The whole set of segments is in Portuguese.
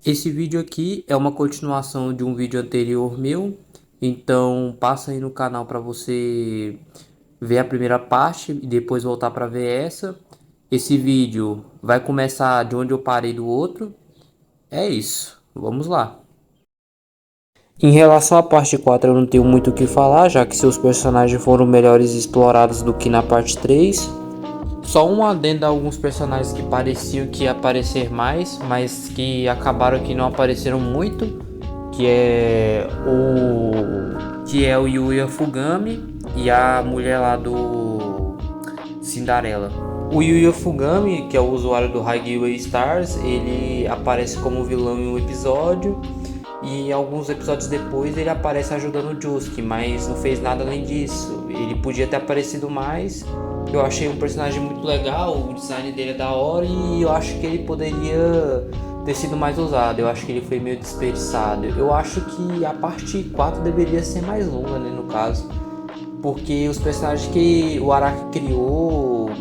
Esse vídeo aqui é uma continuação de um vídeo anterior meu, então passa aí no canal para você ver a primeira parte e depois voltar para ver essa. Esse vídeo vai começar de onde eu parei do outro. É isso, vamos lá. Em relação à parte 4 eu não tenho muito o que falar, já que seus personagens foram melhores explorados do que na parte 3. Só um adendo a alguns personagens que pareciam que ia aparecer mais, mas que acabaram que não apareceram muito, que é o Yuya Fugami e a mulher lá do Cinderela. O Yuya Fugami, que é o usuário do High Stars, ele aparece como vilão em um episódio e alguns episódios depois ele aparece ajudando o Josuke, mas não fez nada além disso. Ele podia ter aparecido mais. Eu achei um personagem muito legal, o design dele é da hora e eu acho que ele poderia ter sido mais usado. Eu acho que ele foi meio desperdiçado. Eu acho que a parte 4 deveria ser mais longa, né, no caso, porque os personagens que o Araki criou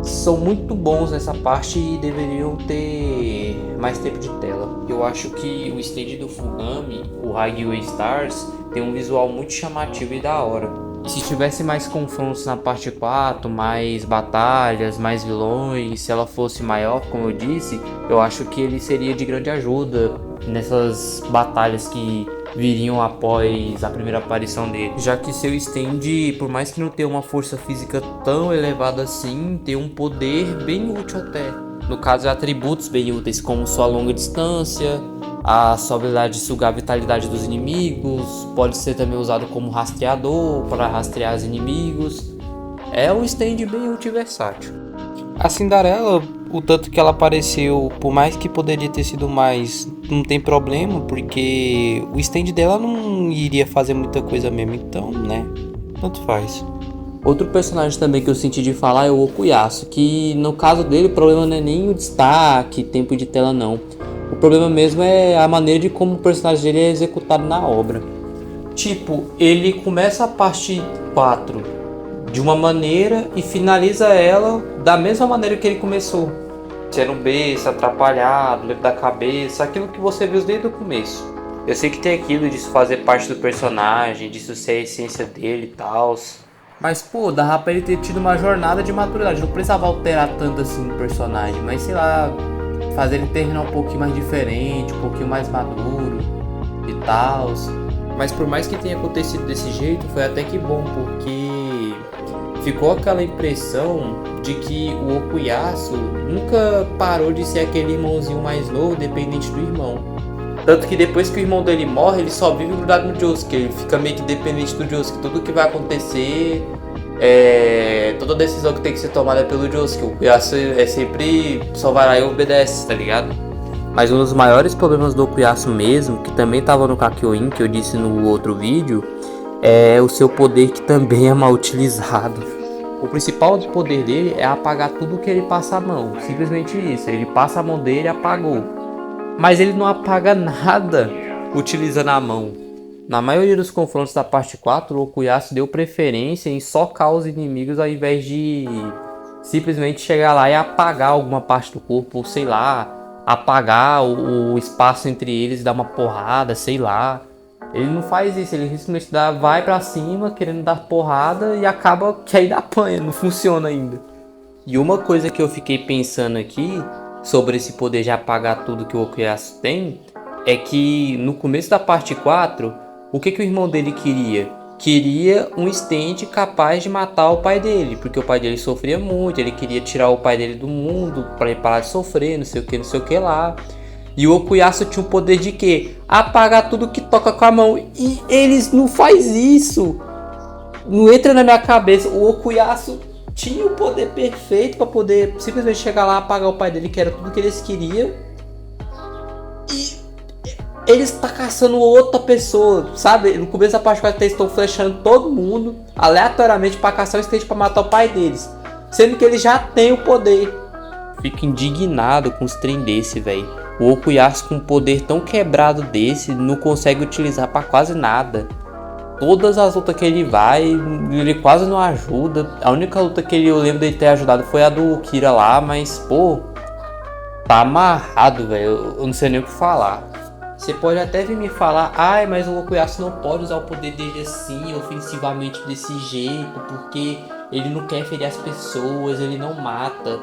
são muito bons nessa parte e deveriam ter mais tempo de tela. Eu acho que o stand do Fugami, o High Stars, tem um visual muito chamativo e da hora. E se tivesse mais confrontos na parte 4, mais batalhas, mais vilões, se ela fosse maior, como eu disse, eu acho que ele seria de grande ajuda nessas batalhas que viriam após a primeira aparição dele. Já que seu stand, por mais que não tenha uma força física tão elevada assim, tem um poder bem útil até. No caso, atributos bem úteis como sua longa distância, a sua habilidade de sugar a vitalidade dos inimigos, pode ser também usado como rastreador para rastrear os inimigos. É um stand bem útil e versátil. A Cinderela, o tanto que ela apareceu, por mais que poderia ter sido mais, não tem problema, porque o stand dela não iria fazer muita coisa mesmo, então, né, tanto faz. Outro personagem também que eu senti de falar é o Okuyasu, que no caso dele o problema não é nem o destaque, tempo de tela não. O problema mesmo é a maneira de como o personagem dele é executado na obra. Tipo, ele começa a parte 4 de uma maneira e finaliza ela da mesma maneira que ele começou. Sendo besta, atrapalhado, lento da cabeça, aquilo que você viu desde o começo. Eu sei que tem aquilo disso fazer parte do personagem, disso ser a essência dele e tal. Mas pô, dava pra ele ter tido uma jornada de maturidade. Não precisava alterar tanto assim o personagem, mas sei lá, fazer ele terminar um pouquinho mais diferente, um pouquinho mais maduro e tal. Mas por mais que tenha acontecido desse jeito, foi até que bom, porque ficou aquela impressão de que o Okuyasu nunca parou de ser aquele irmãozinho mais novo, dependente do irmão. Tanto que depois que o irmão dele morre, ele só vive grudado no Josuke. Ele fica meio que dependente do Josuke. Tudo que vai acontecer, toda decisão que tem que ser tomada é pelo Josuke. O Okuyasu sempre só vai lá e obedece, tá ligado? Mas um dos maiores problemas do Okuyasu mesmo, que também estava no Kakyoin, que eu disse no outro vídeo, é o seu poder, que também é mal utilizado. O principal poder dele é apagar tudo que ele passa a mão. Simplesmente isso. Ele passa a mão dele e apagou. Mas ele não apaga nada utilizando a mão. Na maioria dos confrontos da parte 4, o Okuyasu deu preferência em socar os inimigos ao invés de simplesmente chegar lá e apagar alguma parte do corpo, ou sei lá, apagar o espaço entre eles e dar uma porrada, sei lá. Ele não faz isso, ele simplesmente vai pra cima querendo dar porrada e acaba que ainda apanha, não funciona ainda. E uma coisa que eu fiquei pensando aqui sobre esse poder de apagar tudo que o Okuyasu tem é que no começo da parte 4, o que o irmão dele queria? Queria um stand capaz de matar o pai dele, porque o pai dele sofria muito, ele queria tirar o pai dele do mundo para ele parar de sofrer, não sei o que lá. E o Okuyasu tinha o poder de quê? Apagar tudo que toca com a mão. E eles não faz isso. Não entra na minha cabeça. O Okuyasu tinha o poder perfeito para poder simplesmente chegar lá, apagar o pai dele, que era tudo que eles queriam. E ele está caçando outra pessoa, sabe? No começo da parte 4 eles estão flechando todo mundo aleatoriamente para caçar o stage para matar o pai deles, sendo que ele já tem o poder. Fico indignado com os trem desse, velho. O Okuyasu com um poder tão quebrado desse não consegue utilizar para quase nada. Todas as lutas que ele vai, ele quase não ajuda. A única luta que eu lembro dele ter ajudado foi a do Kira lá, mas pô, tá amarrado, velho. Eu não sei nem o que falar. Você pode até vir me falar, ai, mas o Okuyasu não pode usar o poder dele assim, ofensivamente desse jeito, porque ele não quer ferir as pessoas, ele não mata.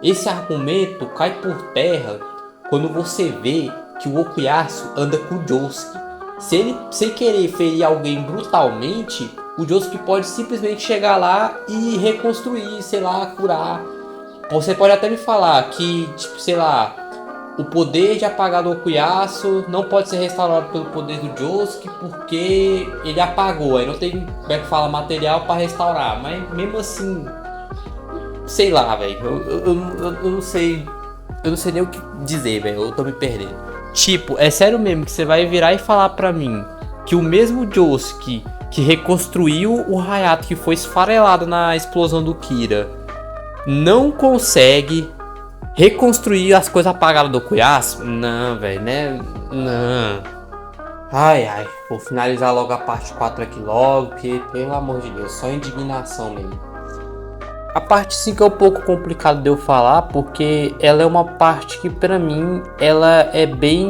Esse argumento cai por terra quando você vê que o Okuyasu anda com o Josuke. Se ele sem querer ferir alguém brutalmente, o Josuke pode simplesmente chegar lá e reconstruir, sei lá, curar. Você pode até me falar que, tipo, sei lá, o poder de apagar do Okuyasu não pode ser restaurado pelo poder do Josuke porque ele apagou, aí não tem, como é que fala, material para restaurar. Mas mesmo assim, sei lá, velho, eu não sei, eu não sei nem o que dizer, velho, eu tô me perdendo. Tipo, é sério mesmo que você vai virar e falar pra mim que o mesmo Josuke que reconstruiu o Hayato que foi esfarelado na explosão do Kira não consegue reconstruir as coisas apagadas do Okuyasu? Não, velho, né? Não. Ai, vou finalizar logo a parte 4 aqui logo, porque, pelo amor de Deus, só indignação mesmo. A parte 5 é um pouco complicado de eu falar, porque ela é uma parte que, pra mim, ela é bem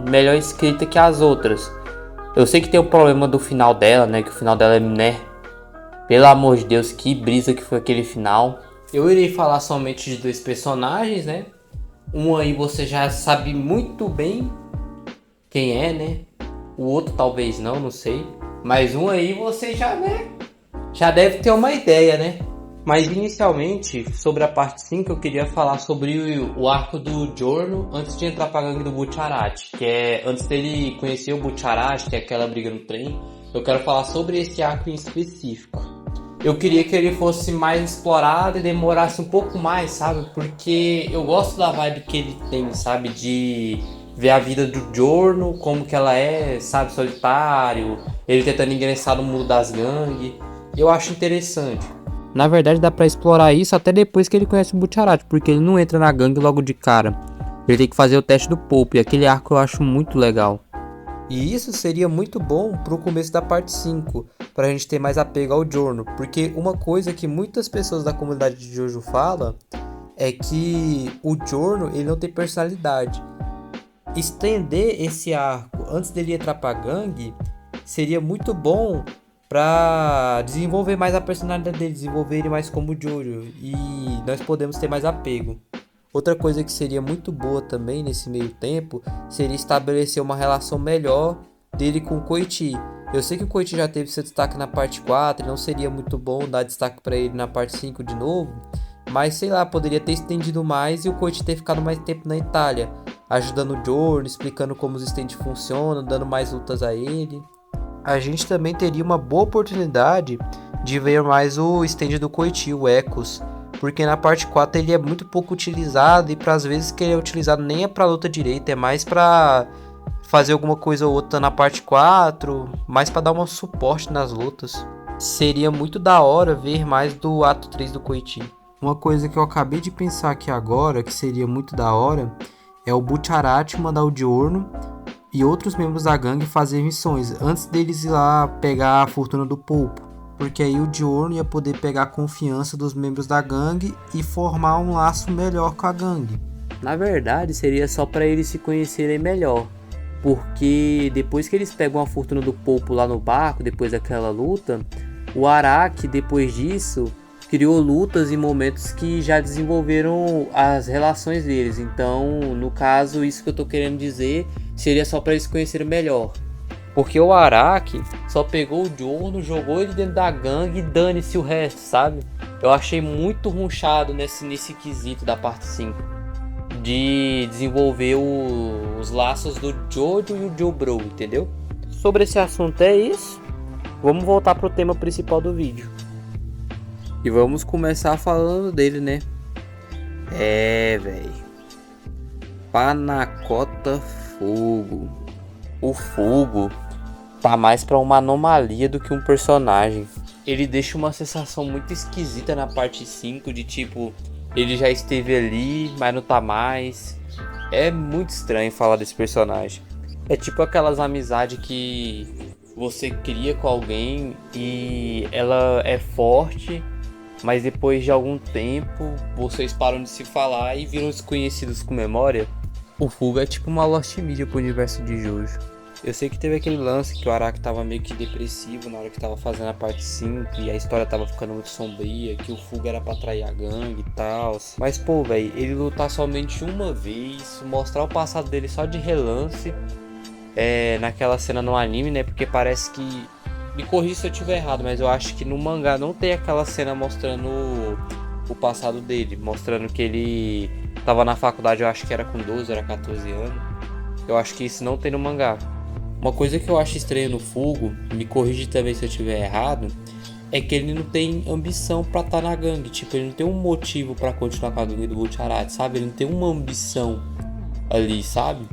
melhor escrita que as outras. Eu sei que tem o problema do final dela, né? Que o final dela é, né? Pelo amor de Deus, que brisa que foi aquele final. Eu irei falar somente de 2 personagens, né? Um aí você já sabe muito bem quem é, né? O outro talvez não sei. Mas um aí você já, né? Já deve ter uma ideia, né? Mas inicialmente, sobre a parte 5, eu queria falar sobre o arco do Giorno antes de entrar pra gangue do Butcherati. Que é, antes dele conhecer o Butcherati, que é aquela briga no trem. Eu quero falar sobre esse arco em específico. Eu queria que ele fosse mais explorado e demorasse um pouco mais, sabe? Porque eu gosto da vibe que ele tem, sabe? De ver a vida do Giorno, como que ela é, sabe? Solitário, ele tentando ingressar no mundo das gangues. Eu acho interessante. Na verdade, dá pra explorar isso até depois que ele conhece o Butcherati, porque ele não entra na gangue logo de cara. Ele tem que fazer o teste do Pope, e aquele arco eu acho muito legal. E isso seria muito bom pro começo da parte 5, pra gente ter mais apego ao Giorno, porque uma coisa que muitas pessoas da comunidade de Jojo falam é que o Giorno, ele não tem personalidade. Estender esse arco antes dele entrar pra gangue seria muito bom pra desenvolver mais a personalidade dele, desenvolver ele mais como Jojo, e nós podemos ter mais apego. Outra coisa que seria muito boa também nesse meio tempo seria estabelecer uma relação melhor dele com o Koichi. Eu sei que o Koichi já teve seu destaque na parte 4 e não seria muito bom dar destaque para ele na parte 5 de novo, mas sei lá, poderia ter estendido mais e o Koichi ter ficado mais tempo na Itália, ajudando o Giorno, explicando como os stands funcionam, dando mais lutas a ele. A gente também teria uma boa oportunidade de ver mais o stand do Koichi, o Ecos, porque na parte 4 ele é muito pouco utilizado e para as vezes que ele é utilizado nem é para luta direita, é mais para fazer alguma coisa ou outra na parte 4, mais para dar um suporte nas lutas. Seria muito da hora ver mais do ato 3 do Koichi. Uma coisa que eu acabei de pensar aqui agora, que seria muito da hora, é o Butcherati mandar o Giorno e outros membros da gangue fazer missões antes deles ir lá pegar a fortuna do Polpo. Porque aí o Giorno ia poder pegar a confiança dos membros da gangue e formar um laço melhor com a gangue. Na verdade, seria só para eles se conhecerem melhor. Porque depois que eles pegam a fortuna do Polpo lá no barco, depois daquela luta, o Araki, depois disso, criou lutas e momentos que já desenvolveram as relações deles. Então, no caso, isso que eu tô querendo dizer seria só para eles se conhecerem melhor. Porque o Araki só pegou o Giorno, jogou ele dentro da gangue e dane-se o resto, sabe? Eu achei muito ruchado nesse quesito da parte 5. De desenvolver os laços do Jojo e o Jobro, entendeu? Sobre esse assunto é isso. Vamos voltar pro tema principal do vídeo. E vamos começar falando dele, né? Velho. Panacota Fogo. O Fogo tá mais pra uma anomalia do que um personagem. Ele deixa uma sensação muito esquisita na parte 5, de tipo, ele já esteve ali, mas não tá mais. É muito estranho falar desse personagem. É tipo aquelas amizades que você cria com alguém e ela é forte, mas depois de algum tempo, vocês param de se falar e viram desconhecidos com memória. O Fuga é tipo uma Lost Media pro universo de Jojo. Eu sei que teve aquele lance que o Araki tava meio que depressivo na hora que tava fazendo a parte 5 e a história tava ficando muito sombria, que o Fuga era pra trair a gangue e tal. Mas pô, velho, ele lutar somente uma vez, mostrar o passado dele só de relance, naquela cena no anime, né? Porque parece que... Me corrija se eu estiver errado, mas eu acho que no mangá não tem aquela cena mostrando o passado dele, mostrando que ele tava na faculdade, eu acho que era com 12, era 14 anos. Eu acho que isso não tem no mangá. Uma coisa que eu acho estranha no Fugo, me corrige também se eu estiver errado, é que ele não tem ambição pra estar na gangue. Tipo, ele não tem um motivo pra continuar com a gangue do Butcherati, sabe? Ele não tem uma ambição ali, sabe?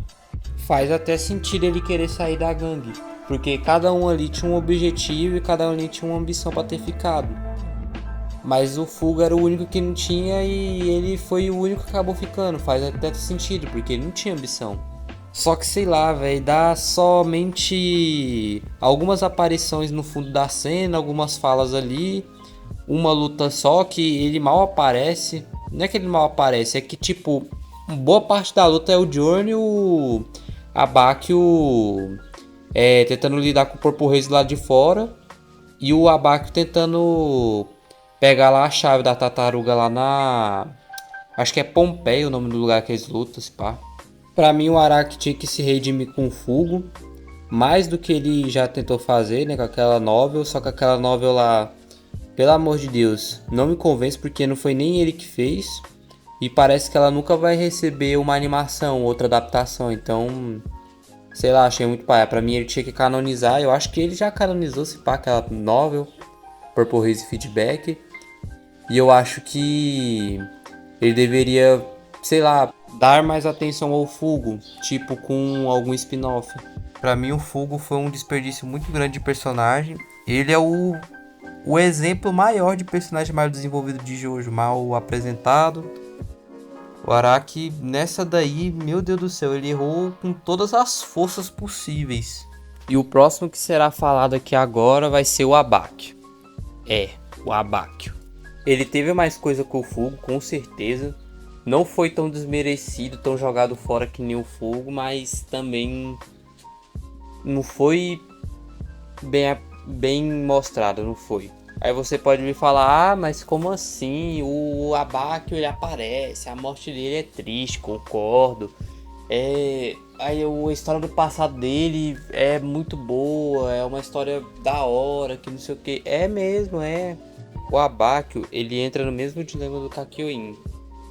Faz até sentido ele querer sair da gangue, porque cada um ali tinha um objetivo e cada um ali tinha uma ambição pra ter ficado. Mas o Fugo era o único que não tinha e ele foi o único que acabou ficando. Faz até sentido, porque ele não tinha ambição. Só que sei lá, velho, dá somente algumas aparições no fundo da cena, algumas falas ali, uma luta só que ele mal aparece. Não é que ele mal aparece, é que tipo, boa parte da luta é o Journey, o Abakio tentando lidar com o Purple Haze lá de fora e o Abakio tentando pegar lá a chave da tartaruga lá na... Acho que é Pompeia o nome do lugar que eles lutam, se pá. Pra mim o Araki tinha que se redimir com o Fugo, mais do que ele já tentou fazer, né, com aquela novel, só que aquela novel lá, pelo amor de Deus, não me convence porque não foi nem ele que fez, e parece que ela nunca vai receber uma animação, outra adaptação, então, sei lá, achei muito paia. Pra mim ele tinha que canonizar, eu acho que ele já canonizou, se pá, aquela novel, Purple Haze Feedback, e eu acho que ele deveria, sei lá, dar mais atenção ao Fugo, tipo com algum spin-off. Pra mim o Fugo foi um desperdício muito grande de personagem. Ele é o exemplo maior de personagem mal desenvolvido de Jojo, mal apresentado. O Araki, nessa daí, meu Deus do céu, ele errou com todas as forças possíveis. E o próximo que será falado aqui agora vai ser o Abakio. O Abakio. Ele teve mais coisa com o Fugo, com certeza. Não foi tão desmerecido, tão jogado fora que nem o Fugo, mas também não foi bem mostrado, não foi. Aí você pode me falar, mas como assim? O Abakio ele aparece, a morte dele é triste, concordo. Aí a história do passado dele é muito boa, é uma história da hora, que não sei o que. É mesmo, é. O Abakio, ele entra no mesmo dilema do Kakyoin.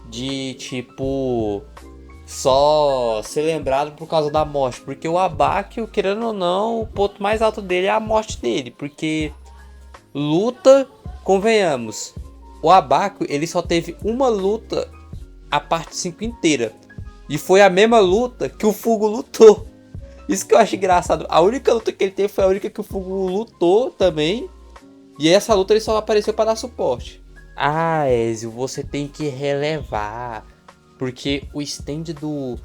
De tipo só ser lembrado por causa da morte, porque o Abakio, querendo ou não, o ponto mais alto dele é a morte dele, porque luta, convenhamos, o Abakio ele só teve uma luta a parte 5 inteira, e foi a mesma luta que o Fugo lutou. Isso que eu acho engraçado, a única luta que ele teve foi a única que o Fugo lutou também, e essa luta ele só apareceu para dar suporte. Ah, Ezio, você tem que relevar, porque o stand do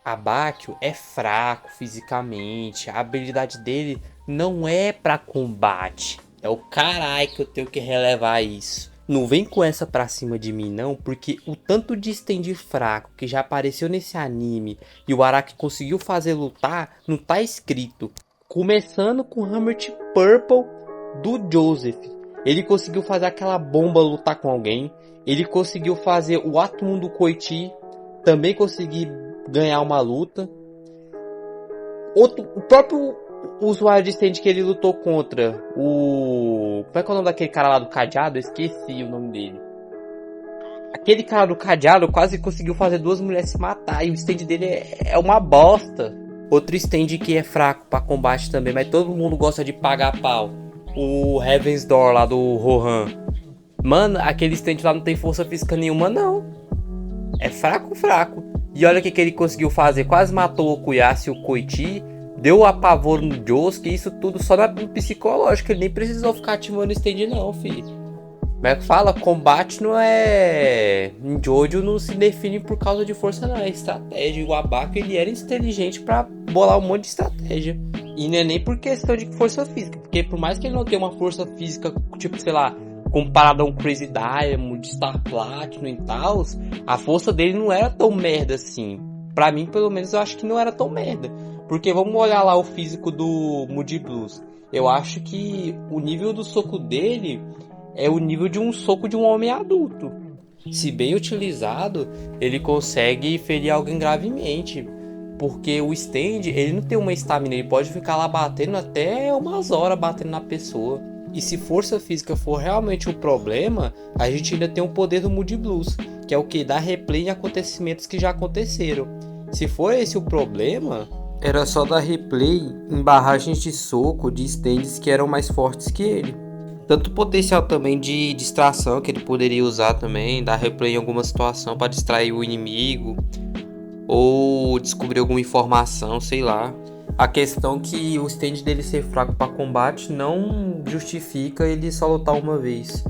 Abakio é fraco fisicamente, a habilidade dele não é pra combate. É o caralho que eu tenho que relevar isso. Não vem com essa pra cima de mim não, porque o tanto de stand fraco que já apareceu nesse anime e o Araki conseguiu fazer lutar, não tá escrito. Começando com o Hammer Purple do Joseph. Ele conseguiu fazer aquela bomba lutar com alguém. Ele conseguiu fazer o Atum do Koichi também conseguir ganhar uma luta. O próprio usuário de stand que ele lutou contra, como é que é o nome daquele cara lá do cadeado? Eu esqueci o nome dele. Aquele cara do cadeado quase conseguiu fazer duas mulheres se matar. E o stand dele é uma bosta. Outro stand que é fraco pra combate também, mas todo mundo gosta de pagar pau. O Heaven's Door lá do Rohan. Mano, aquele stand lá não tem força física nenhuma, não. É fraco. E olha o que ele conseguiu fazer. Quase matou o Okuyasu e o Koichi. Deu apavoro no Josuke. Isso tudo só no psicológico. Ele nem precisou ficar ativando o stand não, filho. Como é que fala? Combate não é... Em Jojo não se define por causa de força não. É estratégia. E o Abakio ele era inteligente pra bolar um monte de estratégia. E não é nem por questão de força física. Porque por mais que ele não tenha uma força física, tipo, sei lá, comparado a um Crazy Diamond, Star Platinum e tal, a força dele não era tão merda assim. Pra mim, pelo menos, eu acho que não era tão merda. Porque vamos olhar lá o físico do Moody Blues. Eu acho que o nível do soco dele é o nível de um soco de um homem adulto. Se bem utilizado, ele consegue ferir alguém gravemente. Porque o stand, ele não tem uma estamina, ele pode ficar lá batendo até umas horas batendo na pessoa. E se força física for realmente um problema, a gente ainda tem o poder do Moody Blues, que é o que dá replay em acontecimentos que já aconteceram. Se for esse o problema, era só dar replay em barragens de soco de stands que eram mais fortes que ele. Tanto potencial também de distração que ele poderia usar também, dar replay em alguma situação para distrair o inimigo ou descobrir alguma informação, sei lá. A questão que o stand dele ser fraco para combate não justifica ele só lutar uma vez.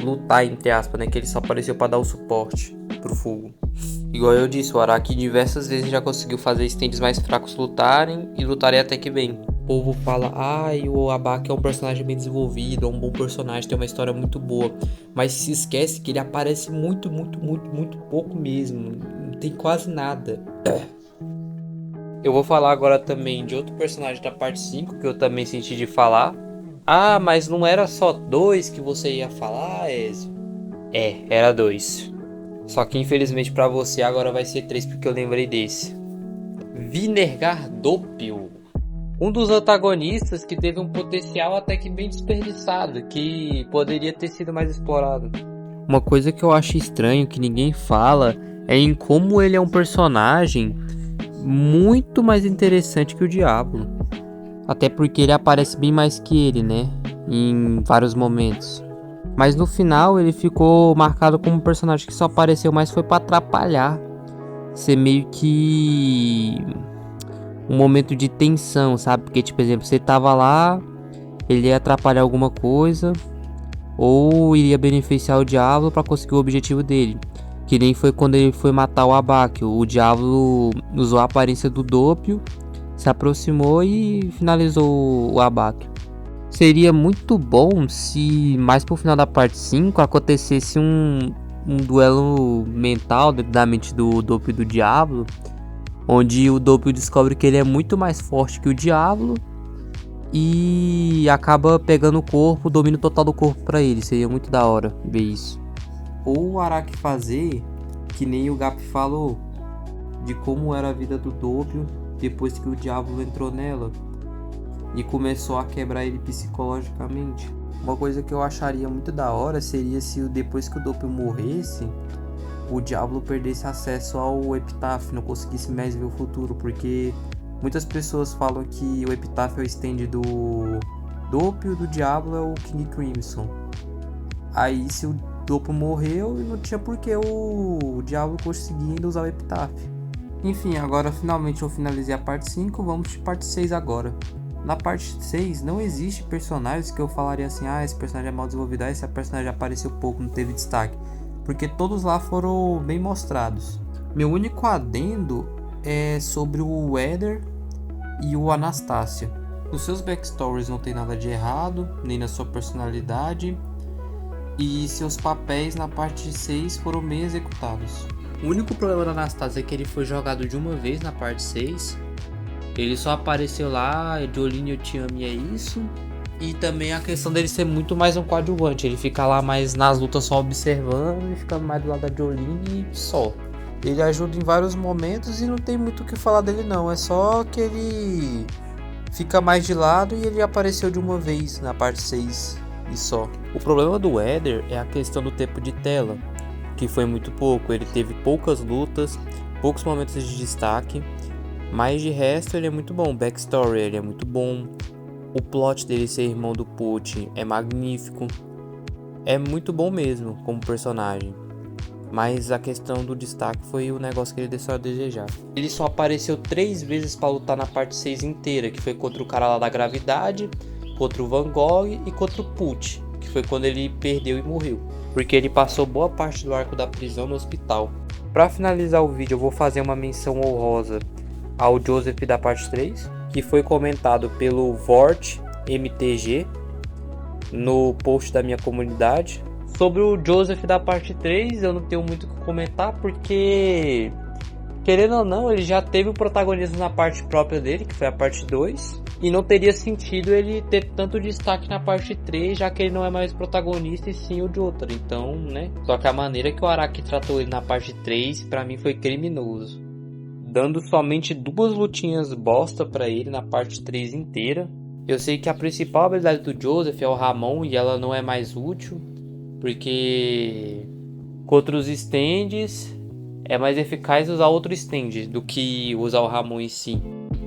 Lutar, entre aspas, né? Que ele só apareceu para dar o suporte pro fogo. Igual eu disse, o Araki diversas vezes já conseguiu fazer stands mais fracos lutarem e lutarem até que bem. O povo fala, o Abaki é um personagem bem desenvolvido, é um bom personagem, tem uma história muito boa. Mas se esquece que ele aparece muito pouco mesmo. Não tem quase nada. Eu vou falar agora também de outro personagem da parte 5 que eu também senti de falar. Mas não era só 2 que você ia falar, Ezio? Era 2. Só que infelizmente pra você agora vai ser 3 porque eu lembrei desse. Vinergar Doppio. Um dos antagonistas que teve um potencial até que bem desperdiçado, que poderia ter sido mais explorado. Uma coisa que eu acho estranho, que ninguém fala, é em como ele é um personagem muito mais interessante que o Diablo. Até porque ele aparece bem mais que ele, né? Em vários momentos. Mas no final ele ficou marcado como um personagem que só apareceu mais foi pra atrapalhar. Ser meio que um momento de tensão, sabe? Porque, tipo, por exemplo, você tava lá, ele ia atrapalhar alguma coisa, ou iria beneficiar o Diablo pra conseguir o objetivo dele. Que nem foi quando ele foi matar o Abaki. O Diablo usou a aparência do Doppio, se aproximou e finalizou o Abaki. Seria muito bom se mais pro final da parte 5 acontecesse um duelo mental dentro da mente do Doppio e do Diablo, onde o Doppio descobre que ele é muito mais forte que o Diablo e acaba pegando o corpo, o domínio total do corpo pra ele. Seria muito da hora ver isso. Ou o Araki fazer, que nem o Gap falou, de como era a vida do Doppio depois que o Diablo entrou nela e começou a quebrar ele psicologicamente. Uma coisa que eu acharia muito da hora seria se depois que o Doppio morresse, o Diablo perdesse acesso ao Epitáfio, não conseguisse mais ver o futuro, porque muitas pessoas falam que o Epitáfio é o stand do Doppio, do Diablo é o King Crimson. Aí se o Doppio morreu, não tinha por que o Diablo conseguir ainda usar o Epitáfio. Enfim, agora finalmente eu finalizei a parte 5, vamos de parte 6 agora. Na parte 6 não existe personagens que eu falaria assim, esse personagem é mal desenvolvido, esse personagem apareceu pouco, não teve destaque. Porque todos lá foram bem mostrados. Meu único adendo é sobre o Weather e o Anastasia. Nos seus backstories não tem nada de errado, nem na sua personalidade. E seus papéis na parte 6 foram bem executados. O único problema da Anastasia é que ele foi jogado de uma vez na parte 6. Ele só apareceu lá, Jolene eu te amo e é isso. E também a questão dele ser muito mais um coadjuvante. Ele fica lá mais nas lutas só observando e ficando mais do lado da Jolene e só. Ele ajuda em vários momentos e não tem muito o que falar dele não. É só que ele fica mais de lado e ele apareceu de uma vez na parte 6 e só. O problema do Eder é a questão do tempo de tela, que foi muito pouco. Ele teve poucas lutas, poucos momentos de destaque. Mas de resto ele é muito bom, o backstory ele é muito bom, o plot dele ser irmão do Putin é magnífico, é muito bom mesmo como personagem. Mas a questão do destaque foi o negócio que ele deixou a desejar. Ele só apareceu 3 vezes pra lutar na parte 6 inteira, que foi contra o cara lá da gravidade, contra o Van Gogh e contra o Putin, que foi quando ele perdeu e morreu. Porque ele passou boa parte do arco da prisão no hospital. Pra finalizar o vídeo eu vou fazer uma menção honrosa ao Joseph da parte 3, que foi comentado pelo Vort MTG no post da minha comunidade. Sobre o Joseph da parte 3, eu não tenho muito o que comentar, porque, querendo ou não, ele já teve o protagonismo na parte própria dele, que foi a parte 2. E não teria sentido ele ter tanto destaque na parte 3, já que ele não é mais protagonista e sim o Jotaro. Então, né? Só que a maneira que o Araki tratou ele na parte 3, pra mim foi criminoso. Dando somente 2 lutinhas bosta pra ele na parte 3 inteira. Eu sei que a principal habilidade do Joseph é o Ramon e ela não é mais útil, porque contra os stands é mais eficaz usar outro stand do que usar o Ramon em si.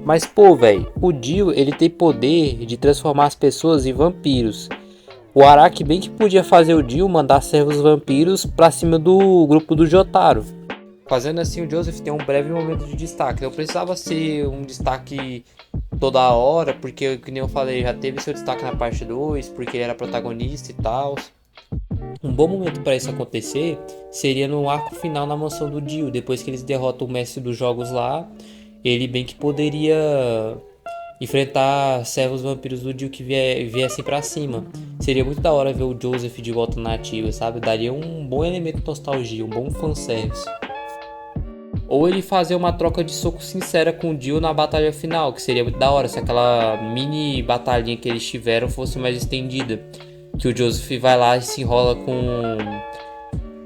Mas pô, velho, o Dio ele tem poder de transformar as pessoas em vampiros. O Araki bem que podia fazer o Dio mandar servos vampiros pra cima do grupo do Jotaro. Fazendo assim, o Joseph tem um breve momento de destaque. Não precisava ser um destaque toda hora, porque, como eu falei, já teve seu destaque na parte 2, porque ele era protagonista e tal. Um bom momento para isso acontecer seria no arco final na mansão do Dio, depois que eles derrotam o mestre dos jogos lá. Ele bem que poderia enfrentar servos vampiros do Dio que viessem pra cima. Seria muito da hora ver o Joseph de volta na ativa, sabe? Daria um bom elemento de nostalgia, um bom fanservice. Ou ele fazer uma troca de soco sincera com o Dio na batalha final, que seria muito da hora se aquela mini batalhinha que eles tiveram fosse mais estendida. Que o Joseph vai lá e se enrola com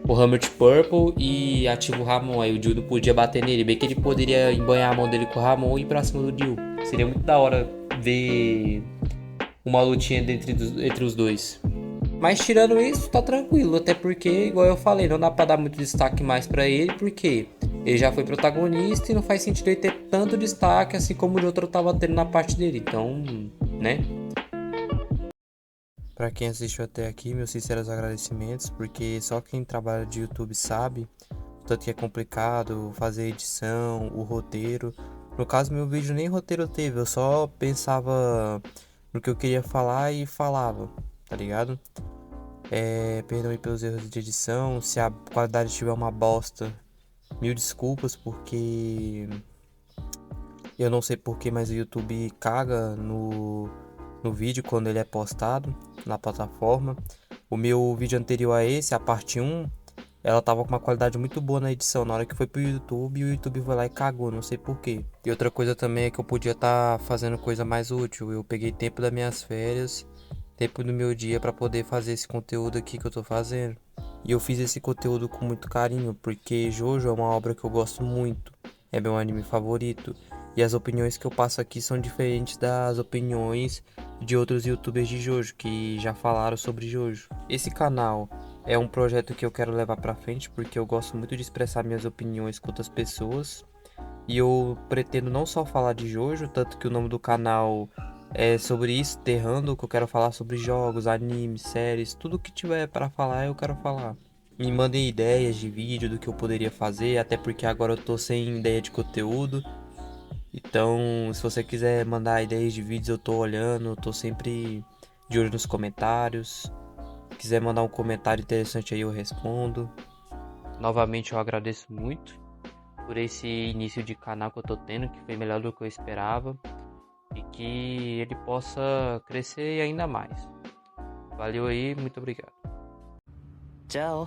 o Hammer Purple e ativa o Ramon. Aí o Dio não podia bater nele. Bem que ele poderia embanhar a mão dele com o Ramon e ir pra cima do Dio. Seria muito da hora ver uma lutinha entre os dois. Mas tirando isso, tá tranquilo. Até porque, igual eu falei, não dá pra dar muito destaque mais pra ele. Porque ele já foi protagonista e não faz sentido ele ter tanto destaque assim como o outro tava tendo na parte dele. Então, né? Para quem assistiu até aqui, meus sinceros agradecimentos, porque só quem trabalha de YouTube sabe o tanto que é complicado fazer a edição, o roteiro. No caso, meu vídeo nem roteiro teve, eu só pensava no que eu queria falar e falava, tá ligado? Perdão aí pelos erros de edição, se a qualidade estiver uma bosta, mil desculpas, porque eu não sei porquê, mas o YouTube caga no vídeo quando ele é postado na plataforma. O meu vídeo anterior a esse, a parte 1, ela tava com uma qualidade muito boa na edição. Na hora que foi pro YouTube, o YouTube foi lá e cagou, não sei porquê. E outra coisa também é que eu podia estar fazendo coisa mais útil. Eu peguei tempo das minhas férias, tempo do meu dia para poder fazer esse conteúdo aqui que eu tô fazendo. E eu fiz esse conteúdo com muito carinho, porque Jojo é uma obra que eu gosto muito. É meu anime favorito. E as opiniões que eu passo aqui são diferentes das opiniões de outros youtubers de Jojo que já falaram sobre Jojo. Esse canal é um projeto que eu quero levar pra frente porque eu gosto muito de expressar minhas opiniões com outras pessoas. E eu pretendo não só falar de Jojo, tanto que o nome do canal é sobre isso, Terrando, que eu quero falar sobre jogos, animes, séries, tudo que tiver para falar eu quero falar. Me mandem ideias de vídeo do que eu poderia fazer, até porque agora eu tô sem ideia de conteúdo. Então, se você quiser mandar ideias de vídeos, eu tô olhando, eu tô sempre de olho nos comentários. Se quiser mandar um comentário interessante aí, eu respondo. Novamente, eu agradeço muito por esse início de canal que eu tô tendo, que foi melhor do que eu esperava. E que ele possa crescer ainda mais. Valeu aí, muito obrigado. Tchau.